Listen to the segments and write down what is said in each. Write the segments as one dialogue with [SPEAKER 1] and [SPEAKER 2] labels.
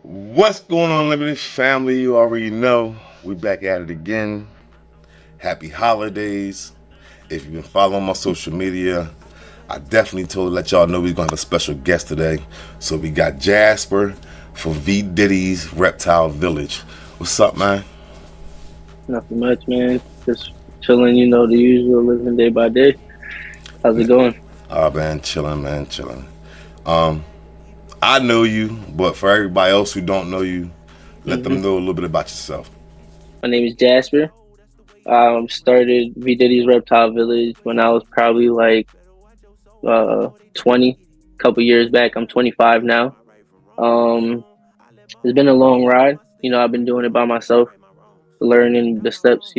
[SPEAKER 1] What's going on, Limited Family? You already know we back at it again. Happy holidays. If you've been following my social media, I definitely told to let y'all know we're gonna have a special guest today. So we got Jasper from Vididdy's Reptile Village. What's up, man?
[SPEAKER 2] Nothing much, man. Just chilling, the usual, living day by day. How's it going?
[SPEAKER 1] Oh man, chilling, man, chilling. Um, I know you, but for everybody else who don't know you, let
[SPEAKER 2] hmm
[SPEAKER 1] them know a little bit about yourself.
[SPEAKER 2] My name is Jasper. Started Vididdy's Reptile Village when I was probably like 20, a couple years back. I'm 25 now. Um, it's been a long ride. I've been doing it by myself, learning the steps,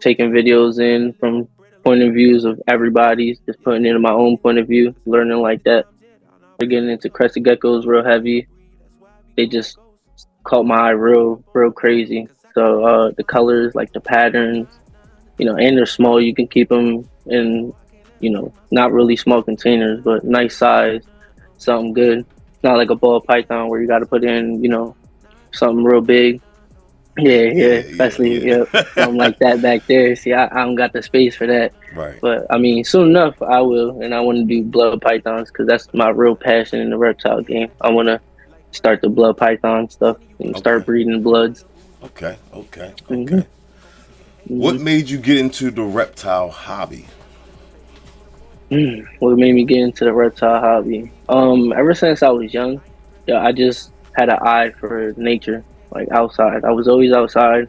[SPEAKER 2] taking videos in from point of views of everybody's, just putting it in my own point of view, learning like that. We're getting into crested geckos real heavy. They just caught my eye real crazy. So the colors, like the patterns, and they're small. You can keep them in, not really small containers, but nice size, something good. Not like a ball python where you got to put in, something real big. Yeah,
[SPEAKER 1] Yeah, yeah,
[SPEAKER 2] especially
[SPEAKER 1] yeah.
[SPEAKER 2] something like that back there. See, I don't got the space for that.
[SPEAKER 1] Right.
[SPEAKER 2] But I mean, soon enough, I will, and I want to do blood pythons because that's my real passion in the reptile game. I want to start the blood python stuff and
[SPEAKER 1] Okay.
[SPEAKER 2] start breeding bloods.
[SPEAKER 1] Okay. Okay.
[SPEAKER 2] hmm
[SPEAKER 1] Okay. What
[SPEAKER 2] hmm
[SPEAKER 1] made you get into the reptile hobby?
[SPEAKER 2] What made me get into the reptile hobby? Ever since I was young, yeah, I just had an eye for nature, like outside. I was always outside.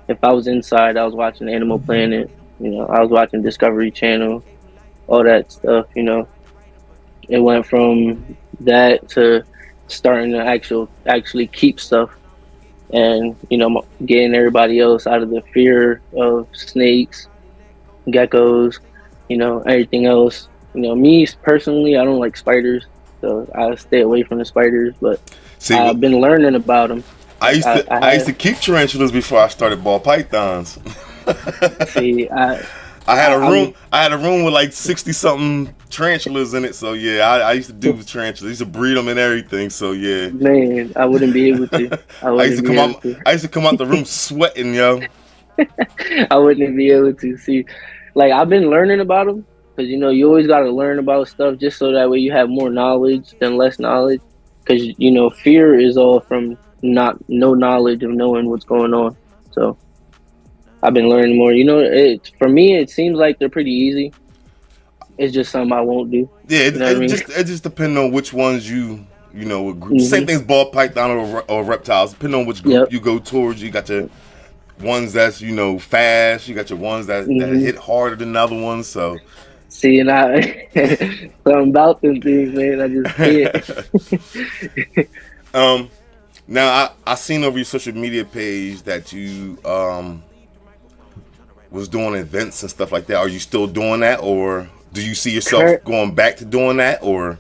[SPEAKER 2] If I was inside, I was watching Animal Planet. I was watching Discovery Channel, all that stuff. It went from that to starting to actually keep stuff, and getting everybody else out of the fear of snakes, geckos, everything else. Me personally, I don't like spiders, so I stay away from the spiders. But
[SPEAKER 1] See,
[SPEAKER 2] I've been learning about them.
[SPEAKER 1] I
[SPEAKER 2] Like
[SPEAKER 1] used to
[SPEAKER 2] I
[SPEAKER 1] I used
[SPEAKER 2] have.
[SPEAKER 1] to keep tarantulas before I started ball pythons.
[SPEAKER 2] See,
[SPEAKER 1] I had a room.
[SPEAKER 2] I'm
[SPEAKER 1] I had a room with like 60 something tarantulas in it. So yeah, I used to do tarantulas. I used to breed them and everything. So yeah,
[SPEAKER 2] man. I wouldn't be able to. I
[SPEAKER 1] I used to
[SPEAKER 2] wouldn't be
[SPEAKER 1] come
[SPEAKER 2] able
[SPEAKER 1] out. I used to come out the room sweating, yo.
[SPEAKER 2] to. I wouldn't be able to see. Like I've been learning about them because you always got to learn about stuff just so that way you have more knowledge than less knowledge. Because fear is all from not no knowledge of knowing what's going on. So I've been learning more. It for me it seems like they're pretty easy. It's just something I won't do.
[SPEAKER 1] Yeah,
[SPEAKER 2] You know what I mean?
[SPEAKER 1] it just depends on which ones same
[SPEAKER 2] hmm
[SPEAKER 1] thing as ball python or reptiles. Depending on which group
[SPEAKER 2] Yep.
[SPEAKER 1] you go towards, you got your ones that's fast. You got your ones that
[SPEAKER 2] hmm
[SPEAKER 1] hit harder than the other ones. So,
[SPEAKER 2] See, and I something about them things, man. I just can't.
[SPEAKER 1] um, now I seen over your social media page that you was doing events and stuff like that. Are you still doing that, or do you see yourself
[SPEAKER 2] Cur-
[SPEAKER 1] going back to doing that, or?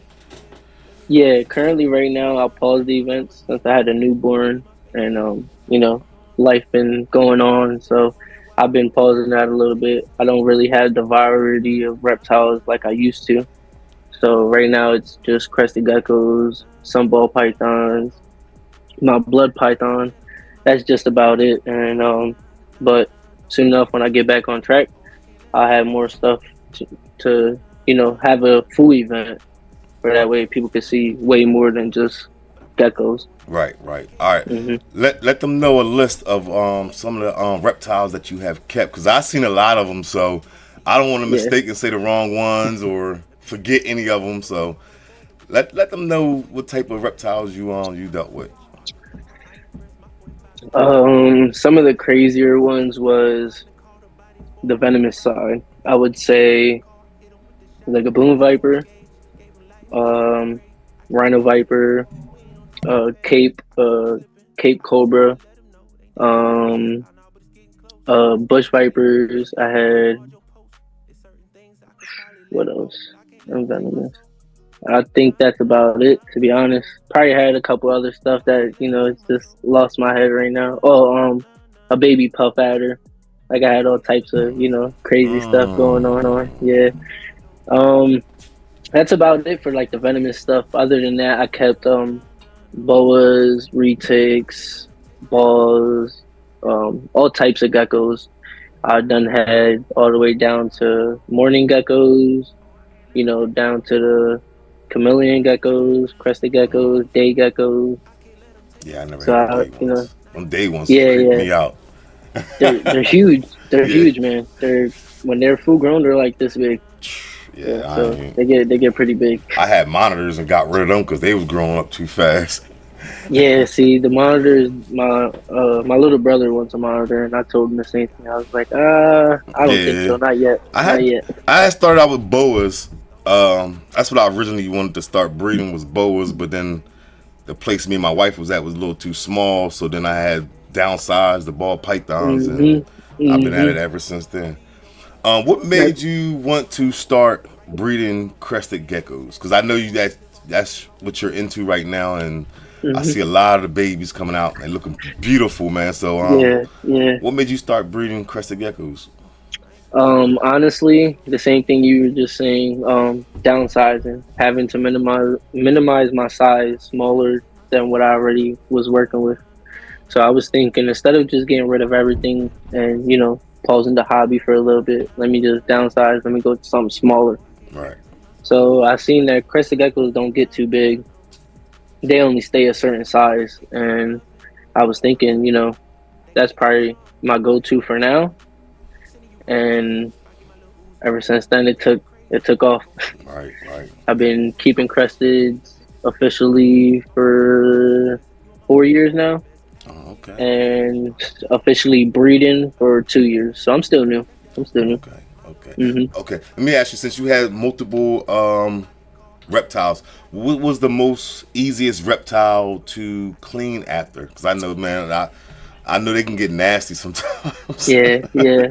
[SPEAKER 2] yeah, currently right now I'll pause the events since I had a newborn and life been going on, so I've been pausing that a little bit. I don't really have the variety of reptiles like I used to. So right now it's just crested geckos, some ball pythons, my blood python. That's just about it. And but soon enough when I get back on track, I'll have more stuff to have a full event for that
[SPEAKER 1] Right.
[SPEAKER 2] way people can see way more than just geckos.
[SPEAKER 1] Right, right. All right.
[SPEAKER 2] hmm
[SPEAKER 1] Let them know a list of some of the reptiles that you have kept, because I've seen a lot of them, so I don't want to
[SPEAKER 2] Yeah.
[SPEAKER 1] mistake and say the wrong ones or forget any of them. So let them know what type of reptiles you dealt with.
[SPEAKER 2] Some of the crazier ones was the venomous side. I would say the gaboon viper, um, rhino viper, cape cobra, um, bush vipers. I had what else? Venomous. I think that's about it, to be honest. Probably had a couple other stuff that it's just lost my head right now. Oh, a baby puff adder. Like I had all types of crazy stuff going
[SPEAKER 1] Mm.
[SPEAKER 2] on. Yeah. Um, that's about it for like the venomous stuff. Other than that, I kept boas, retics, balls, all types of geckos. I've done had all the way down to morning geckos, down to the chameleon geckos, crested geckos, day geckos.
[SPEAKER 1] Yeah, I never
[SPEAKER 2] So
[SPEAKER 1] had the
[SPEAKER 2] I,
[SPEAKER 1] day ones. Them day ones
[SPEAKER 2] yeah,
[SPEAKER 1] creep
[SPEAKER 2] yeah,
[SPEAKER 1] me out.
[SPEAKER 2] they're huge. They're
[SPEAKER 1] Yeah.
[SPEAKER 2] huge, man. They're when they're full grown, they're like this big. Yeah,
[SPEAKER 1] Yeah,
[SPEAKER 2] so they get pretty big.
[SPEAKER 1] I had monitors and got rid of them because they was growing up too fast.
[SPEAKER 2] Yeah, see, the monitors. My little brother wants a monitor, and I told him the same thing. I was like, I don't think
[SPEAKER 1] Yeah,
[SPEAKER 2] so. Not yet.
[SPEAKER 1] I
[SPEAKER 2] Not
[SPEAKER 1] had
[SPEAKER 2] yet.
[SPEAKER 1] I had started out with boas. That's what I originally wanted to start breeding was boas, but then the place me and my wife was at was a little too small, so then I had downsized the ball pythons, and
[SPEAKER 2] Mhm.
[SPEAKER 1] I've been at
[SPEAKER 2] Mhm.
[SPEAKER 1] it ever since then. What
[SPEAKER 2] That.
[SPEAKER 1] made you want to start breeding crested geckos? Because I know that's what you're into right now, and I
[SPEAKER 2] Mhm.
[SPEAKER 1] see a lot of the babies coming out and looking beautiful, man. So,
[SPEAKER 2] Yeah. Yeah.
[SPEAKER 1] what made you start breeding crested geckos?
[SPEAKER 2] Honestly, the same thing you were just saying. Downsizing, having to minimize my size smaller than what I already was working with. So I was thinking instead of just getting rid of everything and pausing the hobby for a little bit, let me just downsize. Let me go to something smaller.
[SPEAKER 1] Right.
[SPEAKER 2] So I seen that crested geckos don't get too big. They only stay a certain size, and I was thinking, that's probably my go-to for now. And ever since then, it took off.
[SPEAKER 1] Right. Right.
[SPEAKER 2] I've been keeping cresteds officially for 4 years now,
[SPEAKER 1] Oh, okay.
[SPEAKER 2] and officially breeding for 2 years. So I'm still new. I'm still new.
[SPEAKER 1] Okay. Okay.
[SPEAKER 2] Hmm.
[SPEAKER 1] Okay. Let me ask you: since you had multiple reptiles, what was the most easiest reptile to clean after? Because I know, man, I know they can get nasty sometimes,
[SPEAKER 2] Yeah, yeah.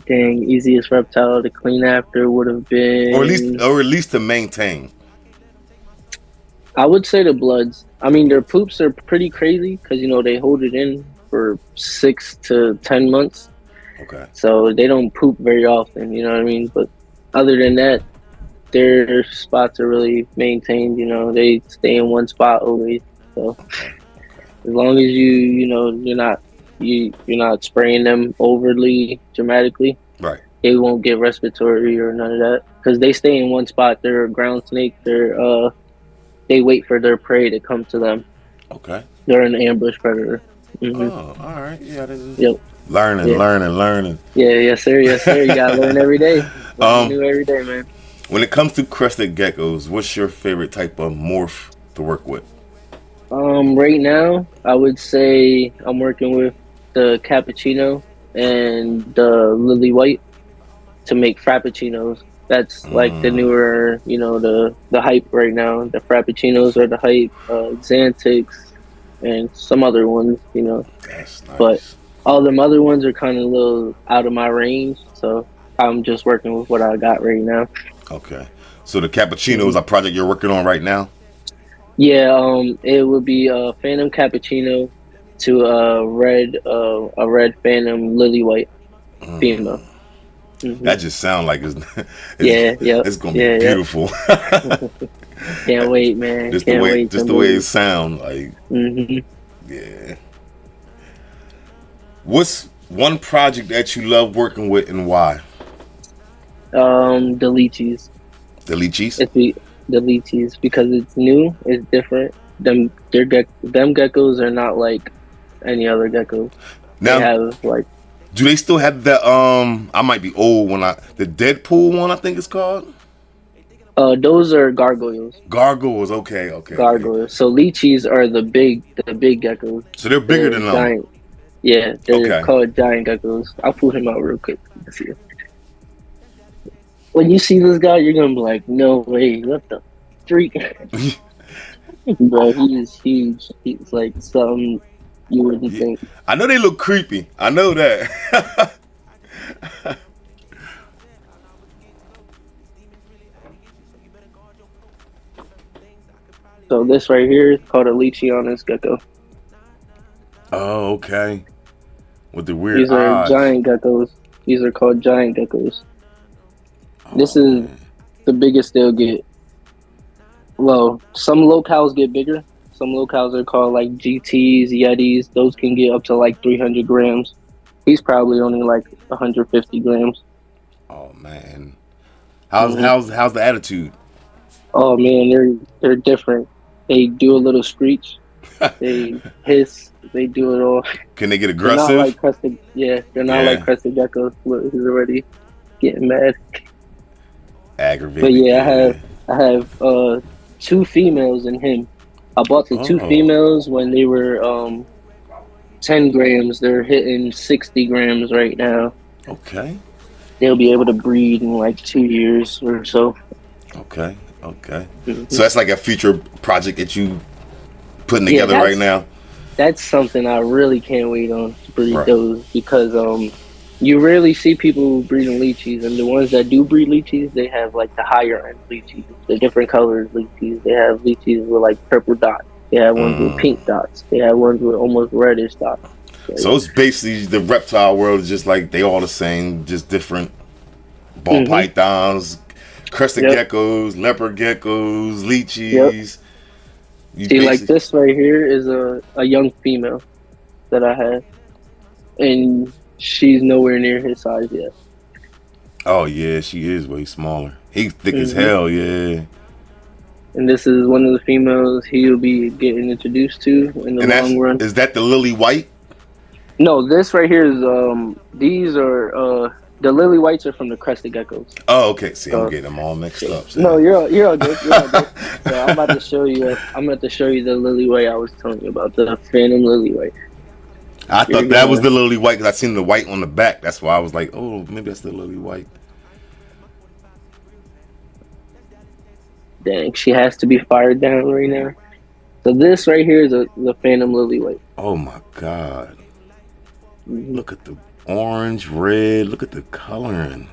[SPEAKER 2] Dang, easiest reptile to clean after would have been,
[SPEAKER 1] or at least to maintain.
[SPEAKER 2] I would say the Bloods. I mean, their poops are pretty crazy because they hold it in for 6 to 10 months,
[SPEAKER 1] Okay.
[SPEAKER 2] so they don't poop very often. You know what I mean? But other than that, their spots are really maintained. They stay in one spot always. So
[SPEAKER 1] Okay. Okay.
[SPEAKER 2] as long as you're not spraying them overly dramatically,
[SPEAKER 1] Right.
[SPEAKER 2] they won't get respiratory or none of that because they stay in one spot. They're a ground snake. They wait for their prey to come to them.
[SPEAKER 1] Okay.
[SPEAKER 2] They're an ambush predator. Hmm.
[SPEAKER 1] Oh, all right. Yeah, this is
[SPEAKER 2] Yep.
[SPEAKER 1] learning,
[SPEAKER 2] Yeah.
[SPEAKER 1] learning, learning.
[SPEAKER 2] Yeah. Yes, sir. Yes, sir. You gotta learn every day. Something
[SPEAKER 1] um,
[SPEAKER 2] new every day, man.
[SPEAKER 1] when it comes to crested geckos, what's your favorite type of morph to work with?
[SPEAKER 2] Right now, I would say I'm working with the cappuccino and the lily white to make frappuccinos. That's like the
[SPEAKER 1] Mm,
[SPEAKER 2] newer, the hype right now. The frappuccinos are the hype. Xantix and some other ones.
[SPEAKER 1] that's
[SPEAKER 2] But
[SPEAKER 1] nice.
[SPEAKER 2] all them other ones are kind of a little out of my range, so I'm just working with what I got right now.
[SPEAKER 1] Okay. So the cappuccino
[SPEAKER 2] Hmm.
[SPEAKER 1] is a project you're working on right now.
[SPEAKER 2] Yeah, it would be a Phantom Cappuccino to a red Phantom Lily White female. Hmm.
[SPEAKER 1] That just sounds like it's,
[SPEAKER 2] Yeah, yep,
[SPEAKER 1] it's gonna be
[SPEAKER 2] yeah, yep.
[SPEAKER 1] beautiful.
[SPEAKER 2] Can't wait, man. Can't wait
[SPEAKER 1] Just
[SPEAKER 2] to
[SPEAKER 1] the way it
[SPEAKER 2] move.
[SPEAKER 1] sounds. Like,
[SPEAKER 2] Hmm.
[SPEAKER 1] yeah. What's one project that you love working with and why?
[SPEAKER 2] The lychees.
[SPEAKER 1] The lychees.
[SPEAKER 2] The lychees because it's new, it's different. Them geckos are not like any other geckos. They
[SPEAKER 1] Now,
[SPEAKER 2] have like
[SPEAKER 1] do they still have the I might be old when I the Deadpool one I think it's called
[SPEAKER 2] those are gargoyles.
[SPEAKER 1] gargoyles. Okay, okay, okay.
[SPEAKER 2] Gargoyles. So lychees are the big geckos.
[SPEAKER 1] So they're bigger
[SPEAKER 2] The
[SPEAKER 1] than them.
[SPEAKER 2] giant. Yeah, they're
[SPEAKER 1] Okay.
[SPEAKER 2] called giant geckos. I'll pull him out real quick. Let's see. When you see this guy, you're gonna be like, "No way! What the freak, bro? He is huge. He's like something you wouldn't
[SPEAKER 1] Yeah.
[SPEAKER 2] think."
[SPEAKER 1] I know they look creepy. I know that.
[SPEAKER 2] So this right here is called a Leachianus gecko.
[SPEAKER 1] Oh, okay. With the weird
[SPEAKER 2] These are
[SPEAKER 1] eyes.
[SPEAKER 2] giant geckos. These are called giant geckos. This
[SPEAKER 1] Oh
[SPEAKER 2] is
[SPEAKER 1] man.
[SPEAKER 2] the biggest they'll get. Well, some locales get bigger. Some locales are called like GTs, Yetis. Those can get up to like 300 grams. He's probably only like 150 grams.
[SPEAKER 1] Oh man,
[SPEAKER 2] Hmm.
[SPEAKER 1] how's the attitude?
[SPEAKER 2] Oh man, they're different. They do a little screech. They hiss. They do it all.
[SPEAKER 1] Can they get
[SPEAKER 2] They're not like
[SPEAKER 1] aggressive?
[SPEAKER 2] crested. Yeah, they're not like
[SPEAKER 1] Yeah,
[SPEAKER 2] crested geckos. Look, he's already getting mad. But
[SPEAKER 1] aggravated.
[SPEAKER 2] yeah,
[SPEAKER 1] Yeah.
[SPEAKER 2] I have two females in him. I bought the two
[SPEAKER 1] Oh,
[SPEAKER 2] females when they were 10 grams. They're hitting 60 grams right now.
[SPEAKER 1] okay,
[SPEAKER 2] They'll be able to breed in like 2 years or so.
[SPEAKER 1] okay, okay.
[SPEAKER 2] Hmm.
[SPEAKER 1] So that's like a future project that you putting
[SPEAKER 2] Yeah,
[SPEAKER 1] together right now.
[SPEAKER 2] that's something I really can't wait on to breed
[SPEAKER 1] Right.
[SPEAKER 2] those because you rarely see people breeding lychees, and the ones that do breed lychees, they have like the higher end lychees, the different colors lychees. They have lychees with like purple dots. They have ones with pink dots. They have ones with almost reddish dots. So
[SPEAKER 1] So
[SPEAKER 2] yeah.
[SPEAKER 1] it's basically the reptile world is just like they all the same, just different ball
[SPEAKER 2] Hmm.
[SPEAKER 1] pythons, crested
[SPEAKER 2] Yep.
[SPEAKER 1] geckos, leopard geckos,
[SPEAKER 2] Yep.
[SPEAKER 1] lychees. You
[SPEAKER 2] See, like
[SPEAKER 1] basically,
[SPEAKER 2] this right here is a young female that I have, and she's nowhere near his size yet.
[SPEAKER 1] oh yeah, she is way smaller. He's thick as
[SPEAKER 2] Hmm.
[SPEAKER 1] hell, yeah.
[SPEAKER 2] And this is one of the females he'll be getting introduced to in the
[SPEAKER 1] And that's
[SPEAKER 2] long run.
[SPEAKER 1] is that the lily white?
[SPEAKER 2] No, this right here is these are the lily whites are from the crested geckos.
[SPEAKER 1] Oh, okay. See, I'm
[SPEAKER 2] So
[SPEAKER 1] getting them all mixed
[SPEAKER 2] yeah.
[SPEAKER 1] up. See.
[SPEAKER 2] No, you're all good. You're all good. So I'm about to show you. I'm about to show you the lily white I was telling you about, the phantom lily white.
[SPEAKER 1] I
[SPEAKER 2] You're
[SPEAKER 1] thought that was
[SPEAKER 2] gonna
[SPEAKER 1] the lily white because I seen the white on the back. That's why I was like, oh, maybe that's the lily white.
[SPEAKER 2] dang. She has to be fired down right now. So this right here is the phantom lily white.
[SPEAKER 1] Oh my god!
[SPEAKER 2] Hmm.
[SPEAKER 1] Look at the orange, red. Look at the coloring.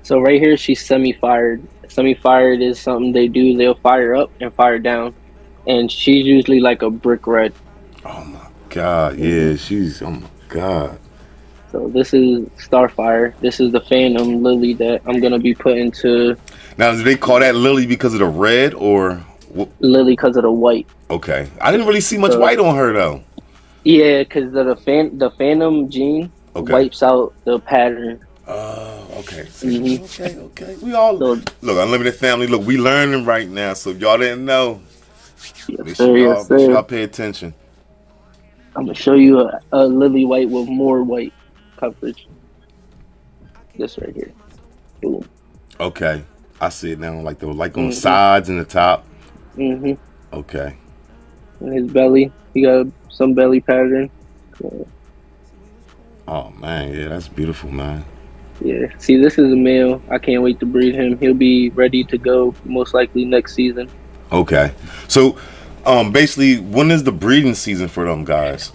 [SPEAKER 2] So right here she's semi-fired. Semi-fired is something they do. They'll fire up and fire down, and she's usually like a brick red.
[SPEAKER 1] Oh my god!
[SPEAKER 2] Hmm.
[SPEAKER 1] Yeah, she's. Oh my god!
[SPEAKER 2] So this is Starfire. This is the Phantom Lily that I'm gonna be putting to
[SPEAKER 1] Now, do they call that lily because of the red or?
[SPEAKER 2] Lily because of the white.
[SPEAKER 1] Okay, I didn't really see much
[SPEAKER 2] So
[SPEAKER 1] white on her though.
[SPEAKER 2] yeah, because the Phantom gene
[SPEAKER 1] Okay.
[SPEAKER 2] wipes out the pattern.
[SPEAKER 1] Oh, okay. See,
[SPEAKER 2] Hmm.
[SPEAKER 1] okay, okay. We all
[SPEAKER 2] So
[SPEAKER 1] look. Unlimited family. Look, we learning right now. So if y'all didn't know,
[SPEAKER 2] yes, sir, yes,
[SPEAKER 1] make sure y'all
[SPEAKER 2] sir.
[SPEAKER 1] pay attention.
[SPEAKER 2] I'm gonna show you a Lily white with more white coverage. This right here. Boom.
[SPEAKER 1] Okay, I see it now. Like on the
[SPEAKER 2] Hmm.
[SPEAKER 1] sides and the top.
[SPEAKER 2] Hmm.
[SPEAKER 1] Okay.
[SPEAKER 2] And his belly, he got some belly pattern.
[SPEAKER 1] Oh man, yeah, that's beautiful, man.
[SPEAKER 2] Yeah. See, this is a male. I can't wait to breed him. He'll be ready to go most likely next season.
[SPEAKER 1] Okay, so basically, when is the breeding season for them guys?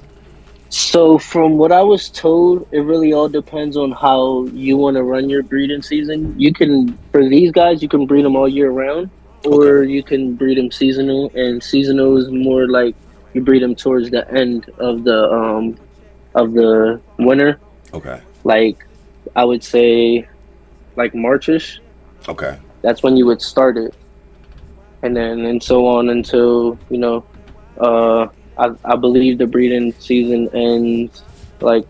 [SPEAKER 2] So, from what I was told, it really all depends on how you want to run your breeding season. You can, for these guys, you can breed them all year round,
[SPEAKER 1] Okay.
[SPEAKER 2] or you can breed them seasonal. And seasonal is more like you breed them towards the end of the winter,
[SPEAKER 1] Okay.
[SPEAKER 2] like I would say like Marchish.
[SPEAKER 1] Okay.
[SPEAKER 2] That's when you would start it, and so on until uh, I believe the breeding season ends like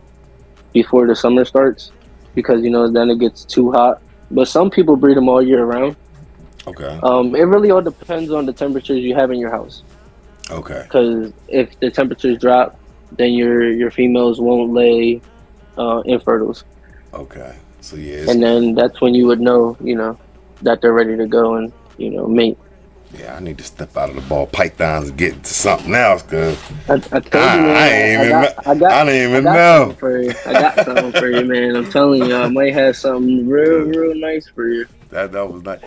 [SPEAKER 2] before the summer starts because then it gets too hot. But some people breed them all year round.
[SPEAKER 1] Okay.
[SPEAKER 2] It really all depends on the temperatures you have in your house.
[SPEAKER 1] Okay.
[SPEAKER 2] Because if the temperatures drop, then your females won't lay infertils,
[SPEAKER 1] Okay. So yeah, it's,
[SPEAKER 2] and then that's when you would know, that they're ready to go and mate.
[SPEAKER 1] yeah, I need to step out of the ball pythons and get into something else, cause
[SPEAKER 2] I told you, man.
[SPEAKER 1] I ain't
[SPEAKER 2] I
[SPEAKER 1] even
[SPEAKER 2] got, I got,
[SPEAKER 1] I didn't
[SPEAKER 2] I
[SPEAKER 1] even
[SPEAKER 2] got something
[SPEAKER 1] know.
[SPEAKER 2] for you. I got something for you, man. I'm telling you, I might have something real, real nice for you.
[SPEAKER 1] That was nice.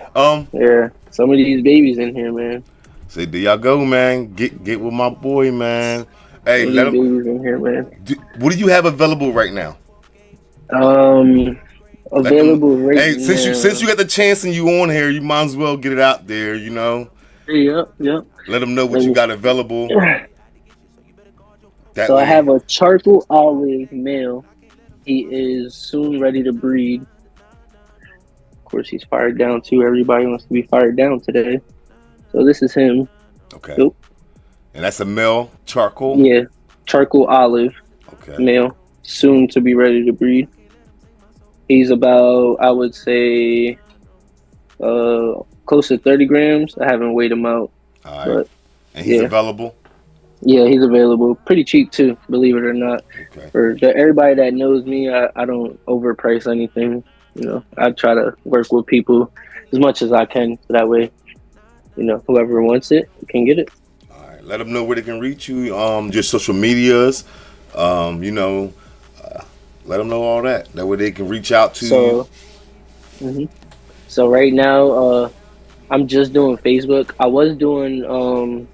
[SPEAKER 2] Yeah, some of these babies in here, man.
[SPEAKER 1] Say there y'all go, man. Get with my boy, man. Hey,
[SPEAKER 2] Some of
[SPEAKER 1] let
[SPEAKER 2] these
[SPEAKER 1] him.
[SPEAKER 2] babies in here, man.
[SPEAKER 1] What do you have available right now?
[SPEAKER 2] Um,
[SPEAKER 1] Let them.
[SPEAKER 2] Available right
[SPEAKER 1] Hey, since you
[SPEAKER 2] now.
[SPEAKER 1] got the chance and you on here, you might as well get it out there.
[SPEAKER 2] Yep, yep.
[SPEAKER 1] Let them know
[SPEAKER 2] Let
[SPEAKER 1] what you
[SPEAKER 2] me.
[SPEAKER 1] got available. That
[SPEAKER 2] So I
[SPEAKER 1] way,
[SPEAKER 2] have a charcoal olive male. He is soon ready to breed. Of course, he's fired down too. Everybody wants to be fired down today. So this is him.
[SPEAKER 1] Okay.
[SPEAKER 2] Yep.
[SPEAKER 1] And that's a male charcoal?
[SPEAKER 2] Yeah, charcoal olive
[SPEAKER 1] Okay.
[SPEAKER 2] male, soon to be ready to breed. He's about, I would say, close to 30 grams. I haven't weighed him out,
[SPEAKER 1] All right.
[SPEAKER 2] but
[SPEAKER 1] And he's
[SPEAKER 2] yeah,
[SPEAKER 1] available?
[SPEAKER 2] yeah, he's available. Pretty cheap too, believe it or not.
[SPEAKER 1] Okay.
[SPEAKER 2] Everybody that knows me, I don't overprice anything. I try to work with people as much as I can, so that way, whoever wants it can get it.
[SPEAKER 1] All right. Let them know where they can reach you. Your social medias. You know, let them know all that. That way they can reach out to you.
[SPEAKER 2] So, mhm. So right now, I'm just doing Facebook. I was doing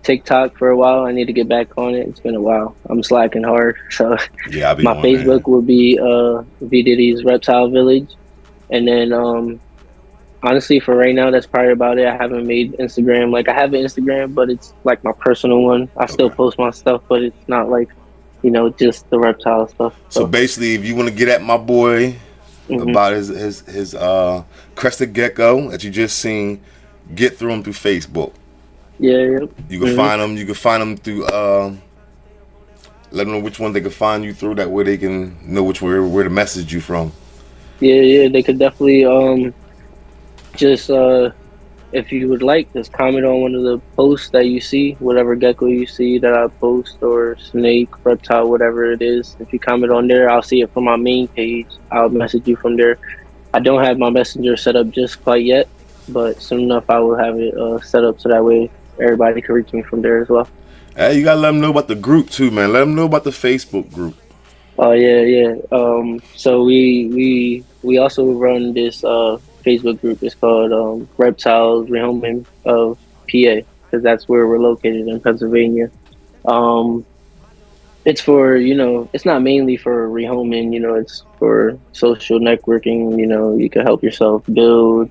[SPEAKER 2] TikTok for a while. I need to get back on it. It's been a while. I'm slacking hard. So
[SPEAKER 1] Yeah, I'll be
[SPEAKER 2] my
[SPEAKER 1] on
[SPEAKER 2] Facebook
[SPEAKER 1] there.
[SPEAKER 2] will be Vididdy's Reptile Village. And then honestly for right now that's probably about it. I haven't made Instagram. Like I have an Instagram, but it's like my personal one. I still
[SPEAKER 1] Okay.
[SPEAKER 2] post my stuff, but it's not like, just the reptile stuff.
[SPEAKER 1] So
[SPEAKER 2] So
[SPEAKER 1] basically, if you want to get at my boy
[SPEAKER 2] hmm
[SPEAKER 1] about his crested gecko that you just seen, get through him through Facebook.
[SPEAKER 2] yeah, yeah.
[SPEAKER 1] You can
[SPEAKER 2] hmm
[SPEAKER 1] find them. You can find them through. Let them know which one they can find you through. That way they can know which where to message you from.
[SPEAKER 2] Yeah, yeah. They could definitely just if you would like, just comment on one of the posts that you see, whatever gecko you see that I post, or snake, reptile, whatever it is. If you comment on there, I'll see it from my main page. I'll message you from there. I don't have my messenger set up just quite yet, but soon enough I will have it set up so that way everybody can reach me from there as well.
[SPEAKER 1] Hey, you gotta let them know about the group too, man. Let them know about the Facebook group.
[SPEAKER 2] Oh yeah, yeah. So we also run this Facebook group. It's called Reptiles Rehoming of PA, because that's where we're located in Pennsylvania. Um, it's for, it's not mainly for rehoming. It's for social networking. You can help yourself build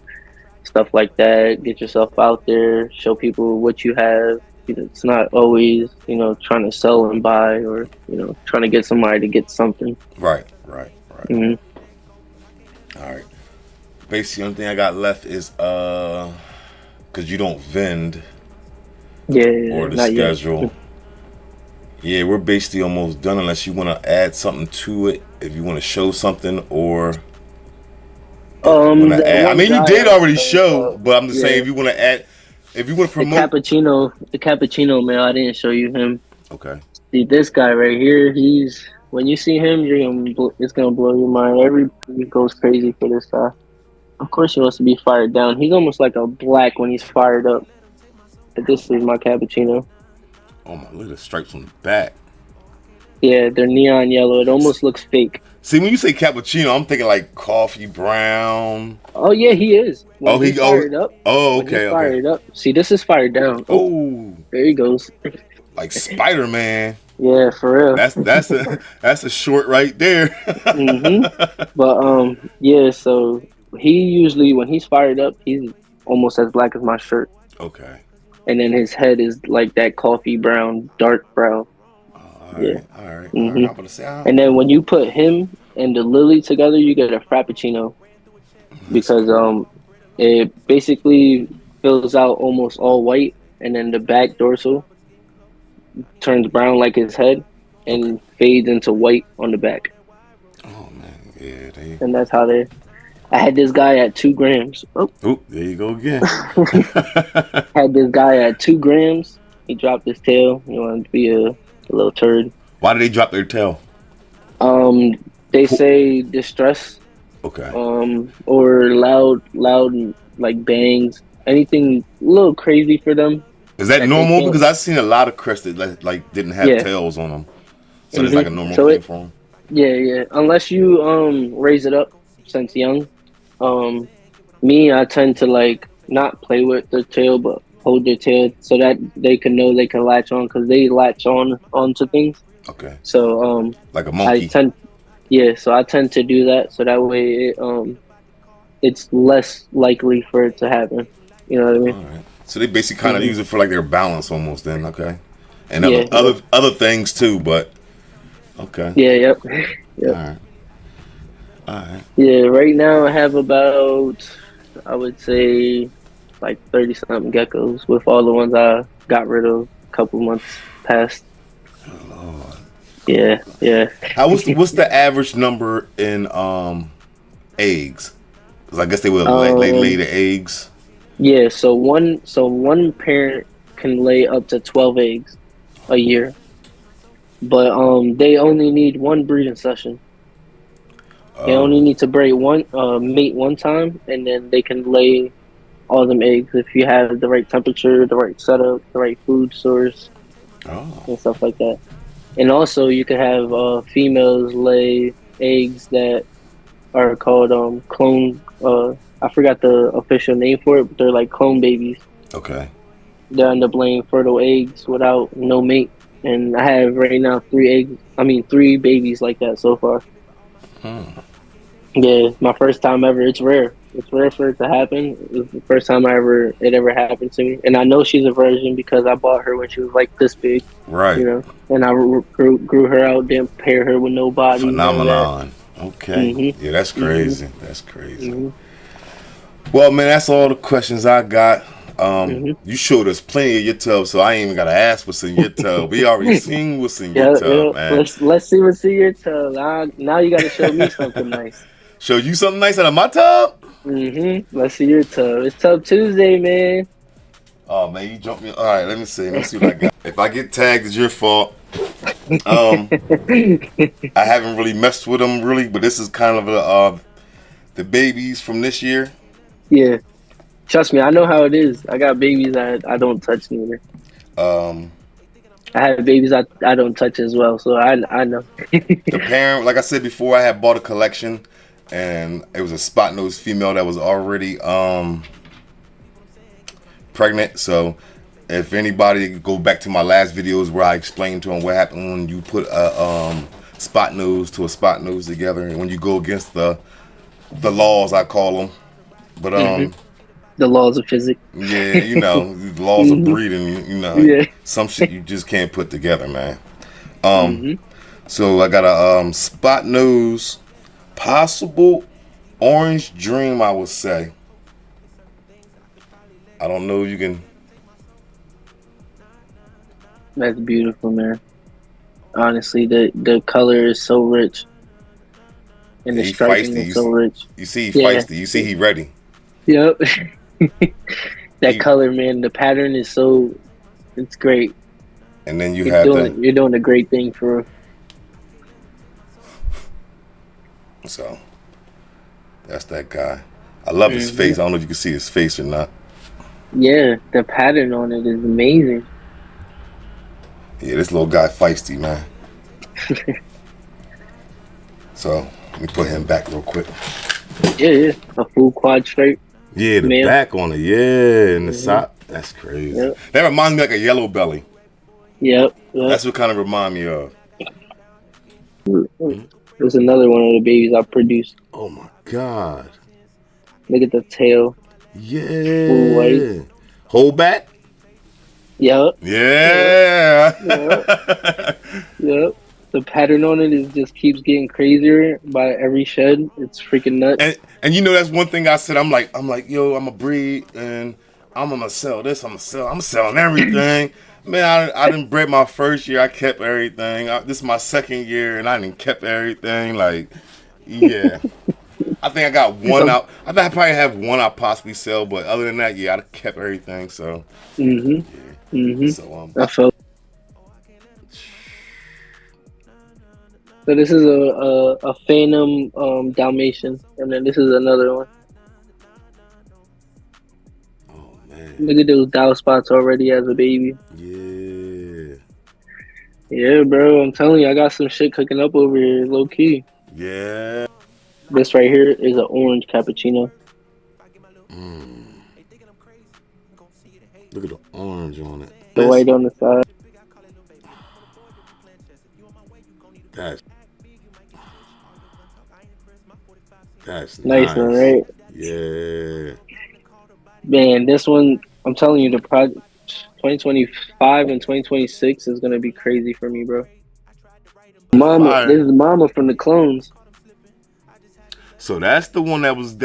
[SPEAKER 2] stuff like that, get yourself out there, show people what you have. It's not always, trying to sell and buy, or, trying to get somebody to get something.
[SPEAKER 1] Right, right, right.
[SPEAKER 2] Hmm
[SPEAKER 1] All right. Basically, the only thing I got left is because you don't vend
[SPEAKER 2] Yeah,
[SPEAKER 1] or the
[SPEAKER 2] not yet.
[SPEAKER 1] schedule. Yeah, we're basically almost done unless you want to add something to it. If you want to show something, or if you want to
[SPEAKER 2] That
[SPEAKER 1] add, I
[SPEAKER 2] one
[SPEAKER 1] mean, you
[SPEAKER 2] guy I
[SPEAKER 1] did
[SPEAKER 2] was
[SPEAKER 1] already
[SPEAKER 2] telling you
[SPEAKER 1] show,
[SPEAKER 2] about,
[SPEAKER 1] but I'm just saying
[SPEAKER 2] yeah,
[SPEAKER 1] if you want to add, if you want to
[SPEAKER 2] the
[SPEAKER 1] promote.
[SPEAKER 2] cappuccino male. I didn't show you him.
[SPEAKER 1] Okay.
[SPEAKER 2] See this guy right here. He's when you see him, it's gonna blow your mind. Everybody goes crazy for this guy. Of course, he wants to be fired down. He's almost like a black when he's fired up. But this is my cappuccino.
[SPEAKER 1] Oh my! Look at the stripes on the back.
[SPEAKER 2] Yeah, they're neon yellow. It almost looks fake.
[SPEAKER 1] See, when you say cappuccino, I'm thinking like coffee brown.
[SPEAKER 2] Oh yeah, he is.
[SPEAKER 1] Oh, he oh
[SPEAKER 2] When he's
[SPEAKER 1] okay, okay.
[SPEAKER 2] fired up. See, this is fired down. Oh,
[SPEAKER 1] Oh,
[SPEAKER 2] there he goes.
[SPEAKER 1] like Spider Man.
[SPEAKER 2] Yeah, for real.
[SPEAKER 1] That's a that's a short right there.
[SPEAKER 2] hmm But yeah. So he usually when he's fired up, he's almost as black as my shirt,
[SPEAKER 1] Okay.
[SPEAKER 2] and then his head is like that coffee brown, dark brown.
[SPEAKER 1] All
[SPEAKER 2] Yeah.
[SPEAKER 1] right, all right, all right.
[SPEAKER 2] hmm
[SPEAKER 1] I'm gonna say,
[SPEAKER 2] And then when you put him and the lily together, you get a frappuccino,
[SPEAKER 1] let's
[SPEAKER 2] because
[SPEAKER 1] go.
[SPEAKER 2] it basically fills out almost all white, and then the back dorsal turns brown like his head
[SPEAKER 1] Okay.
[SPEAKER 2] and fades into white on the back.
[SPEAKER 1] Oh man, yeah. They.
[SPEAKER 2] And that's how they. I had this guy at 2 grams. Oh,
[SPEAKER 1] Oh, there you go again.
[SPEAKER 2] had this guy at 2 grams. He dropped his tail. He wanted to be a little turd.
[SPEAKER 1] Why did they drop their tail?
[SPEAKER 2] Um, they say distress,
[SPEAKER 1] Okay.
[SPEAKER 2] or loud like bangs, anything a little crazy for them
[SPEAKER 1] Is that
[SPEAKER 2] that they
[SPEAKER 1] normal?
[SPEAKER 2] can't.
[SPEAKER 1] Because I've seen a lot of crested like didn't have
[SPEAKER 2] Yeah.
[SPEAKER 1] tails on them, so it's like a normal
[SPEAKER 2] So
[SPEAKER 1] thing for them.
[SPEAKER 2] yeah, yeah. Unless you raise it up since young. Um, Me, I tend to like not play with their tail, but hold their tail so that they can know they can latch on, because they latch on onto things.
[SPEAKER 1] Okay.
[SPEAKER 2] So
[SPEAKER 1] Like a
[SPEAKER 2] I
[SPEAKER 1] monkey.
[SPEAKER 2] tend yeah, so I tend to do that so that way it's less likely for it to happen. You know what I
[SPEAKER 1] All
[SPEAKER 2] mean?
[SPEAKER 1] right. So they basically kind of
[SPEAKER 2] hmm
[SPEAKER 1] use it for like their balance almost then. Okay. And
[SPEAKER 2] Yeah, yep,
[SPEAKER 1] other things too, but okay.
[SPEAKER 2] yeah, yep,
[SPEAKER 1] All
[SPEAKER 2] yep.
[SPEAKER 1] right. All right.
[SPEAKER 2] Yeah, right now I have about, I would say, like 30 something geckos with all the ones I got rid of a couple months past.
[SPEAKER 1] Lord.
[SPEAKER 2] Yeah, yeah.
[SPEAKER 1] What's the average number in eggs? 'Cause I guess they would lay
[SPEAKER 2] Um,
[SPEAKER 1] the eggs.
[SPEAKER 2] yeah, so one parent can lay up to 12 eggs a year, but they only need one breeding session. They
[SPEAKER 1] Oh,
[SPEAKER 2] only need to breed one mate one time, and then they can lay all them eggs if you have the right temperature, the right setup, the right food source,
[SPEAKER 1] oh,
[SPEAKER 2] and stuff like that. And also, you could have females lay eggs that are called clone. I forgot the official name for it, but they're like clone babies.
[SPEAKER 1] okay.
[SPEAKER 2] They end up laying fertile eggs without no mate. And I have right now three eggs. I mean, three babies like that so far. Yeah, my first time ever. It's rare. It's rare for it to happen. It was the first time it ever happened to me. And I know she's a virgin because I bought her when she was like this big,
[SPEAKER 1] Right.
[SPEAKER 2] And I grew her out, didn't pair her with nobody, none of that.
[SPEAKER 1] Phenomenon. Okay.
[SPEAKER 2] Mhm.
[SPEAKER 1] Yeah, that's
[SPEAKER 2] Mhm.
[SPEAKER 1] crazy. That's crazy.
[SPEAKER 2] Mhm.
[SPEAKER 1] Well, man, that's all the questions I got.
[SPEAKER 2] Mhm.
[SPEAKER 1] You showed us plenty of your tub, so I ain't even gotta ask what's in your tub. We already seen what's in your
[SPEAKER 2] Yeah, yeah.
[SPEAKER 1] tub, man.
[SPEAKER 2] Let's see what's in your tub. Now you got to show me something nice.
[SPEAKER 1] Show you something nice out of my tub?
[SPEAKER 2] Let's see your tub. It's Tub Tuesday, man.
[SPEAKER 1] Oh man, you jumped me. All right, let me see. Let me see what I got. If I get tagged, it's your fault. I haven't really messed with them really, but this is kind of the babies from this year.
[SPEAKER 2] Yeah, trust me, I know how it is. I got babies that I don't touch neither.
[SPEAKER 1] Um,
[SPEAKER 2] I have babies I don't touch as well, so I know.
[SPEAKER 1] the parent, like I said before, I had bought a collection, and it was a spot nose female that was already pregnant. So if anybody go back to my last videos where I explained to them what happened when you put a spot nose to a spot nose together, and when you go against the laws, I call them. But
[SPEAKER 2] hmm The laws of physics.
[SPEAKER 1] yeah, the laws of
[SPEAKER 2] hmm
[SPEAKER 1] breeding.
[SPEAKER 2] Yeah.
[SPEAKER 1] Some shit you just can't put together, man.
[SPEAKER 2] hmm
[SPEAKER 1] So I got a spot nose, possible orange dream. I would say. I don't know if you can.
[SPEAKER 2] That's beautiful, man. Honestly, the color is so rich, and
[SPEAKER 1] Yeah,
[SPEAKER 2] the
[SPEAKER 1] he
[SPEAKER 2] striping
[SPEAKER 1] feisty.
[SPEAKER 2] is so rich.
[SPEAKER 1] You see he
[SPEAKER 2] Yeah.
[SPEAKER 1] feisty. You see he ready.
[SPEAKER 2] Yep. That
[SPEAKER 1] He
[SPEAKER 2] color, man. The pattern is so. It's great.
[SPEAKER 1] and then you have the
[SPEAKER 2] You're doing a great thing for.
[SPEAKER 1] so that's that guy. I love his
[SPEAKER 2] hmm
[SPEAKER 1] face. I don't know if you can see his face or not.
[SPEAKER 2] Yeah, the pattern on it is amazing.
[SPEAKER 1] Yeah, this little guy feisty, man. So let me put him back real quick.
[SPEAKER 2] Yeah, yeah. A full quad stripe
[SPEAKER 1] Yeah, the
[SPEAKER 2] male.
[SPEAKER 1] back on it. Yeah, and the
[SPEAKER 2] hmm
[SPEAKER 1] side. That's crazy.
[SPEAKER 2] Yep.
[SPEAKER 1] That reminds me like a yellow belly.
[SPEAKER 2] Yep. Yep.
[SPEAKER 1] That's what kind of remind me of.
[SPEAKER 2] There's another one of the babies I produced.
[SPEAKER 1] Oh my god.
[SPEAKER 2] Look at the tail, full white.
[SPEAKER 1] Yeah. Hold back.
[SPEAKER 2] Yep. Yep.
[SPEAKER 1] Yeah.
[SPEAKER 2] Yep. Yep. The pattern on it is just keeps getting crazier by every shed. It's freaking nuts.
[SPEAKER 1] and that's one thing I said. I'm like, yo, I'm a breed and I'm gonna sell this. I'm selling everything. Man, I didn't bred my first year. I kept everything. This is my second year and I didn't kept everything. Like, yeah. I think I got one
[SPEAKER 2] So,
[SPEAKER 1] out. I think I probably have one I possibly sell, but other than that, yeah, I kept everything. So,
[SPEAKER 2] hmm hmm
[SPEAKER 1] so
[SPEAKER 2] I felt. So this is a Phantom Dalmatian, and then this is another one.
[SPEAKER 1] oh man,
[SPEAKER 2] Look at those dial spots already as a baby.
[SPEAKER 1] yeah,
[SPEAKER 2] Yeah, bro, I'm telling you, I got some shit cooking up over here, low key.
[SPEAKER 1] yeah.
[SPEAKER 2] This right here is an orange cappuccino.
[SPEAKER 1] Look at the orange on it.
[SPEAKER 2] The white on the side.
[SPEAKER 1] That's that's
[SPEAKER 2] Nice one,
[SPEAKER 1] nice.
[SPEAKER 2] right?
[SPEAKER 1] Yeah.
[SPEAKER 2] Man, this one, I'm telling you, the project 2025 and 2026 is gonna be crazy for me, bro. Mama, this
[SPEAKER 1] Fire.
[SPEAKER 2] is Mama from the clones.
[SPEAKER 1] So that's the one that was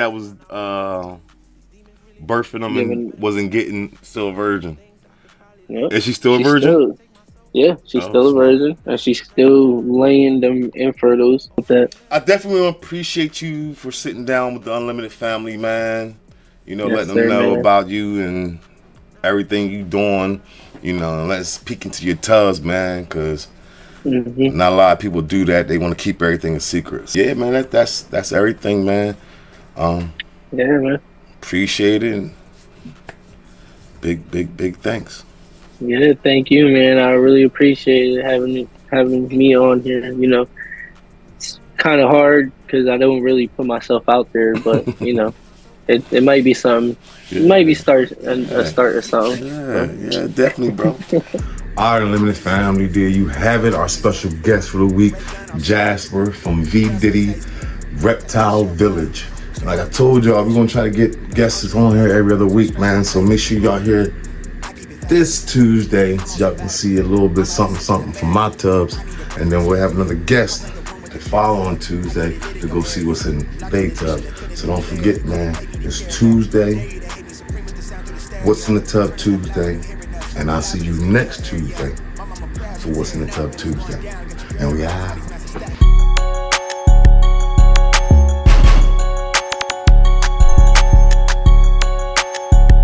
[SPEAKER 1] birthing them and
[SPEAKER 2] giving.
[SPEAKER 1] wasn't getting, still a virgin.
[SPEAKER 2] Yep.
[SPEAKER 1] Is she still a
[SPEAKER 2] She's
[SPEAKER 1] virgin?
[SPEAKER 2] still. Yeah, she's
[SPEAKER 1] Oh,
[SPEAKER 2] still a
[SPEAKER 1] sweet.
[SPEAKER 2] virgin, and she's still laying them infertiles with that.
[SPEAKER 1] I definitely appreciate you for sitting down with the Unlimited family, man. You know,
[SPEAKER 2] Yes,
[SPEAKER 1] letting them
[SPEAKER 2] sir,
[SPEAKER 1] know
[SPEAKER 2] man.
[SPEAKER 1] about you and everything you doing. You know, and let's peek into your tubs, man, because
[SPEAKER 2] Hmm.
[SPEAKER 1] not a lot of people do that. They want to keep everything a secret. Yeah, man, that's everything, man. Um,
[SPEAKER 2] Yeah, man.
[SPEAKER 1] Appreciate it. And big thanks.
[SPEAKER 2] Yeah, thank you, man. I really appreciate it having me on here. It's kind of hard because I don't really put myself out there, but it might be something. It might be
[SPEAKER 1] Yeah,
[SPEAKER 2] a
[SPEAKER 1] yeah,
[SPEAKER 2] start or something.
[SPEAKER 1] yeah,
[SPEAKER 2] So,
[SPEAKER 1] yeah, definitely, bro. Our Unlimited family, there you have it. Our special guest for the week, Jasper from Vididdy Reptile Village. And like I told y'all, we're gonna try to get guests on here every other week, man. So make sure y'all here this Tuesday so y'all can see a little bit something from my tubs. And then we'll have another guest to follow on Tuesday to go see what's in their tub. So don't forget, man, it's Tuesday. What's in the Tub Tuesday? And I'll see you next Tuesday for What's in the Tub Tuesday. And we out.